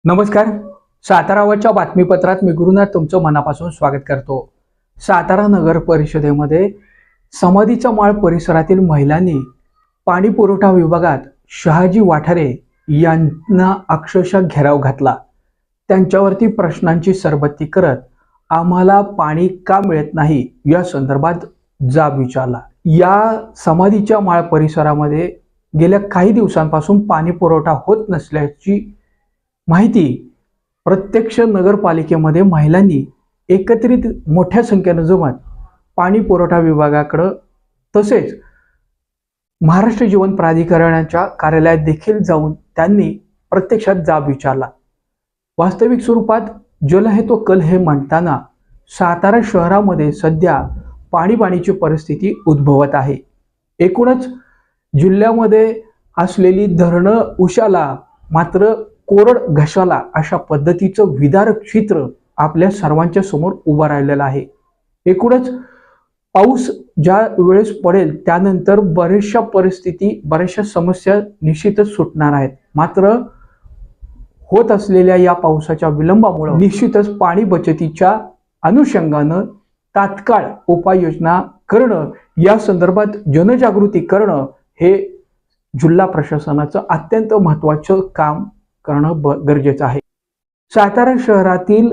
नमस्कार. सातारावरच्या बातमीपत्रात मी गुरुनाथ तुमचं मनापासून स्वागत करतो. सातारा नगर परिषदेमध्ये समाधीचा माळ परिसरातील महिलांनी पाणी पुरवठा विभागात शहाजी वाठारे यांना अक्षरशः घेराव घातला. त्यांच्यावरती प्रश्नांची सरबत्ती करत आम्हाला पाणी का मिळत नाही या संदर्भात जाब विचारला. या समाधीच्या माळ परिसरामध्ये गेल्या काही दिवसांपासून पाणी पुरवठा होत नसल्याची माहिती प्रत्यक्ष नगरपालिकेमध्ये महिलांनी एकत्रित मोठ्या संख्येने जमत पाणी पुरवठा विभागाकडे तसेच महाराष्ट्र जीवन प्राधिकरणाच्या कार्यालयात देखील जाऊन त्यांनी प्रत्यक्षात जाब विचारला. वास्तविक स्वरूपात जल है तो कल है म्हणताना सातारा शहरामध्ये सध्या पाणीची परिस्थिती उद्भवत आहे. एकूणच जिल्ह्यामध्ये असलेली धरणं उशाला मात्र कोरड घशाला अशा पद्धतीचं विदारक चित्र आपल्या सर्वांच्या समोर उभं राहिलेलं आहे. एकूणच पाऊस ज्या वेळेस पडेल त्यानंतर बऱ्याचशा समस्या निश्चितच सुटणार आहेत. मात्र होत असलेल्या या पावसाच्या विलंबामुळे निश्चितच पाणी बचतीच्या अनुषंगानं तात्काळ उपाययोजना करणं, या संदर्भात जनजागृती करणं हे जिल्हा प्रशासनाचं अत्यंत महत्त्वाचं काम करणं गरजेचं आहे. सातारा शहरातील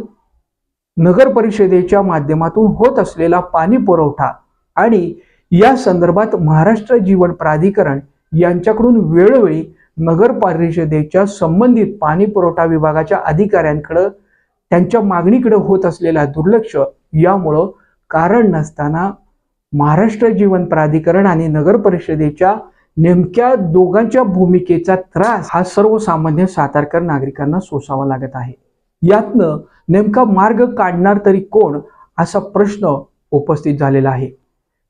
नगर परिषदेच्या माध्यमातून होत असलेला पाणी पुरवठा आणि या संदर्भात महाराष्ट्र जीवन प्राधिकरण यांच्याकडून वेळोवेळी नगर परिषदेच्या संबंधित पाणी पुरवठा विभागाच्या अधिकाऱ्यांकडे त्यांच्या मागणीकडे होत असलेला दुर्लक्ष, यामुळं कारण नसताना महाराष्ट्र जीवन प्राधिकरण आणि नगर परिषदेच्या नेमक्या दोघांच्या भूमिकेचा त्रास हा सर्वसामान्य सातारकर नागरिकांना सोसावा लागत आहे. यातनं नेमका मार्ग काढणार तरी कोण असा प्रश्न उपस्थित झालेला आहे.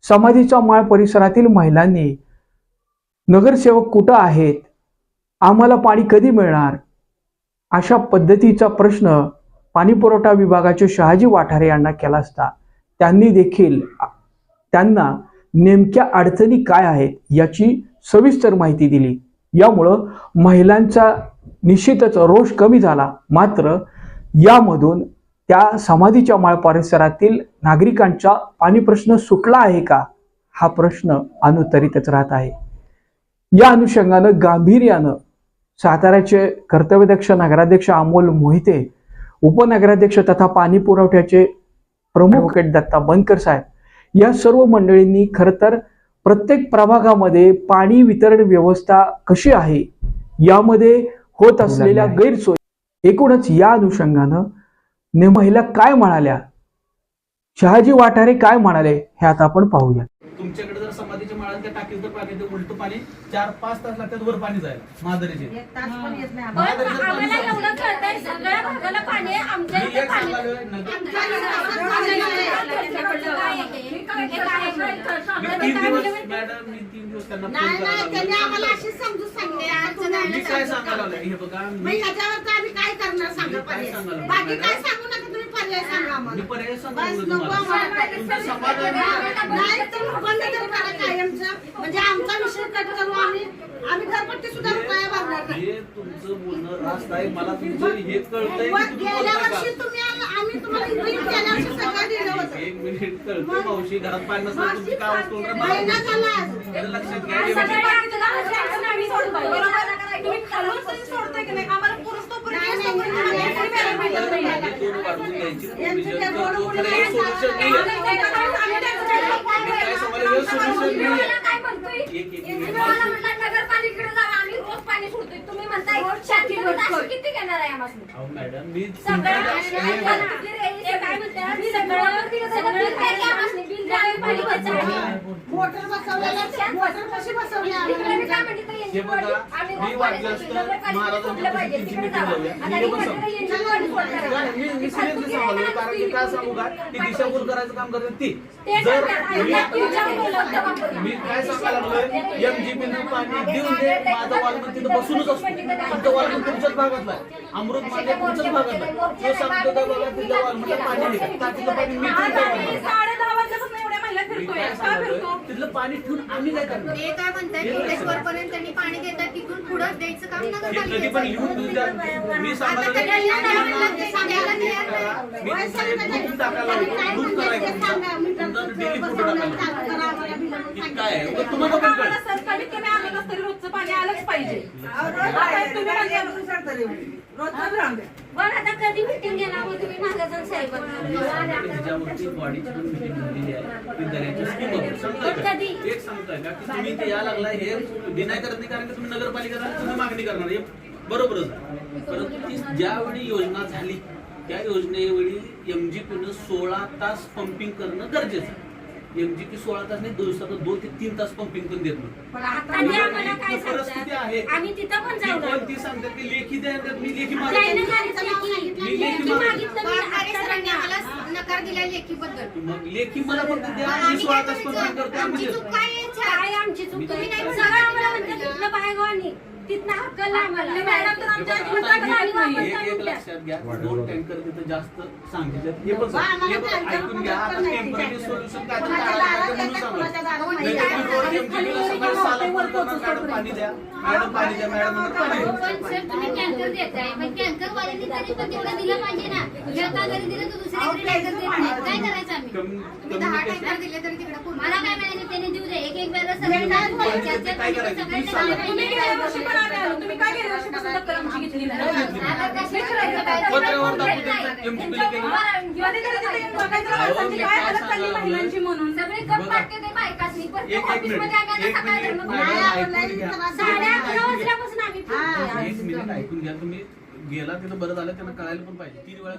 समाधीचा माळ परिसरातील महिलांनी नगरसेवक कुठं आहेत, आम्हाला पाणी कधी मिळणार अशा पद्धतीचा प्रश्न पाणी पुरवठा विभागाचे शहाजी वाठारे यांना केला असता त्यांनी देखील त्यांना नेमक्या अडचणी काय आहेत याची सविस्तर माहिती दिली. यामुळं महिलांचा निश्चितच रोष कमी झाला. मात्र यामधून त्या समाधीच्या माळ परिसरातील नागरिकांचा पाणी प्रश्न सुटला आहे का हा प्रश्न अनुत्तरितच राहत आहे. या अनुषंगानं गांभीर्यानं साताऱ्याचे कर्तव्यदक्ष नगराध्यक्ष अमोल मोहिते, उपनगराध्यक्ष तथा पाणी पुरवठ्याचे प्रमुख दत्ता बनकर साहेब या सर्व मंडळींनी खरं तर प्रत्येक प्रभागामध्ये पाणी वितरण व्यवस्था कशी आहे, यामध्ये होत असलेल्या गैरसोयी, एकूणच या अनुषंगानं महिला काय म्हणाल्या, शहाजी वाठारे काय म्हणाले हे आता आपण पाहूया. तुमच्याकडे जर समाधीच्या माळात त्या टाकीत जर पाणी उलट पाणी 4-5 तास लागतात वर पाणी जायला माधुरीचे. एक तास पण येत नाही आम्हाला एवढं कळतंय सगळ्या भागाला पाणी आहे. आमच्या इथे पाणी मॅडम मी 3 दिवस त्यांना त्यांनी आम्हाला अशी समजून सांगितले. मी काय सांगायला लागले हे बघा, ह्याच्यावर आम्ही काय करणार सांगा पर्याय. बाकी काय सांगू नका तुम्ही, पर्याय सांगा आम्हाला. मी पर्याय सांगतो तुम्हाला. तुमचं समाधान नाही तर बंद तर करा कायमचं, म्हणजे आमचा विषय कट करू. आम्ही घरपट्टी सुद्धा रुपया भरणार नाही. हे तुमचं बोलणं रास्त आहे. मला तुमचं हे कळतंय की तुम्ही गेल्या वर्षी तुम्ही आम्ही तुम्हाला गेल्या वर्षी सगळं दिलं होतं. 1 मिनिट कळतं मावशी, घरात पाणी नसतं तुमची काय वस्तू महिना झाला आज. लक्षात घ्या. नगरपालिकेकडे जाऊन आम्ही रोज पाणी सोडतोय. तुम्ही म्हणताय किती घेणार आहे आम्हाला? मॅडम मी मोटर बसवलेला, मोटर कशी बसवली आम्ही? हे बघा, मी वाटलं असतं महाराजांच्या प्रतिकृतीची जाऊया. मी सिरियसली सांगालो, कारण की काय सांगू का, ती दिशाभूल करायचं काम करते ती. जर मी काय सांगायला लागलोय, MGP पाणी देऊन दे, माझा वालमन तिथं बसूनच असतो. तुमचं वालमन तुमच्यात भागातला आहे. अमृत माझ्या तुमच्याच भागातला आहे. तो सांगतो का बाबा तुझ्या वालमला पाणी नाही का? टाकीतलं पाणी मी ठेवून काय करणार? 10:30 वाजल्यापासून एवढ्या महिला मी फिरतोय काय का सांगतोय, फिरतो तिथलं पाणी ठेवून आम्ही काय करणार? ते काय म्हणतात टेरेसवर पर्यंत त्यांनी पाणी देतात तिथून पुढं द्यायचं काम हे कधी पण नगरपालिकेचं लिहून देऊ द्या. मी आता सांगायला त्यांनी लिहून द्यायला ते सांगायला तयार नाही. मी तुमचा एक ग्रुप टाकायला ग्रुप करायचा तुमचा डेली फोटो टाकायचा. हे काय आहे? मग तुम्हाला पण कळेल. आम्हाला सर कमीत कमी आलं नसतं तरी रोजचं पाणी आलंच पाहिजे. आता तुम्ही पण आता कधी मिटिंग घेणार मग तुम्ही महाराजां साहेबांना त्याच्यावरती बॉडीची पण मीटिंग झालेली आहे ती दर्याची स्कीम बघून सांगताय का? कधी? एक सांगताय का की तुम्ही ते या लागला हे डिनाय करत नाही कारण की तुम्ही नगरपालिका तुम्ही मागणी करणार हे बरोबरच आहे. परंतु ती ज्यावेळी योजना झाली त्या योजनेवेळी एमजीपीनं 16 तास पंपिंग करणं गरजेचं आहे. एमजीपी 16 तास नाही दिवसात 2 ते 3 तास पंपिंग पण देत नाही. पण आता ते आम्हाला काय परिस्थिती आहे सांगतात आम्ही तिथं पण ती जाऊ पण ती सांगतात की लेखी द्या मी लेखी जायला मागितली. सांगितलं की मी लेखी लेखी मागितलं मी वाघमारे आता सरांनी त्यांना. आम्हाला नकार दिला लेखीबद्दल. मग लेखी मला फक्त द्या मी आम्ही 16 काय तास पंपिंग करतो करायचं? आम्ही आमची चूक देतो. काय आहे याच्यात? काय आमची चूक तुम्ही नाही सगळं म्हणता आम्हाला का? म्हणतात तिथनं बाहेरगावानी तिथनं हक्कला आम्हाला मॅडम तर आमच्या आता अजिबात मी पाणी वापरत एक नाही. लक्षात घ्या 2 टँकर तिथं जास्त सांगितलं हे पण बा, आम्हाला हे पण टँकर ऐकून घ्या आता पण नाही. टेम्पररी सोल्युशन काय तर कुणाच्या काढायला दारात लागेल म्हणून येतात, कुणाच्या दारात सांगा. नाही. नाही तर रोड एमजीपीला सकाळी 6 ला फोन करणार, मॅडम पाणी द्या मॅडम पाणी द्या मॅडम म्हणून पाणी द्या. पण सर तुम्ही टँकर देताय पण टँकर वाल्यांनी तरी पण तेवढं दिलं पाहिजे ना एका घरी दिलं तर दुसऱ्याकडे टँकर देत नाही काय करायचं आम्ही तुम्ही 10 टँकर दिले तरी तिकडे पूर्ण मला काय म्हणायचं त्याने देऊ दे एक वेळेला काय सगळे काय करायचं? तुम्ही सांगा. तुम्ही गेल्या वर्षी पण आले आलो. तुम्ही काय गेल्या वर्षीपासून दत्तक आमची घेतली नाही? पत्रावर दाखवू त्यांचं एमजीपीला केलं. कधीतरी तिथे येऊन बघायचं ना माणसांची काय हालत चालली महिलांची म्हणून. सगळे गप पाडते ते बायकासनी प्रत्येक एक ऑफिसमध्ये मिनिट आम्ही आता सकाळी धर्म मॅडम ऐकून घ्या. 11:30 वाजल्यापासून आम्ही फिरतोय. एक मिनिट ऐकून घ्या तुम्ही गेला तिथं बरं झालं त्यांना कळायला पण पाहिजे 3 वेळा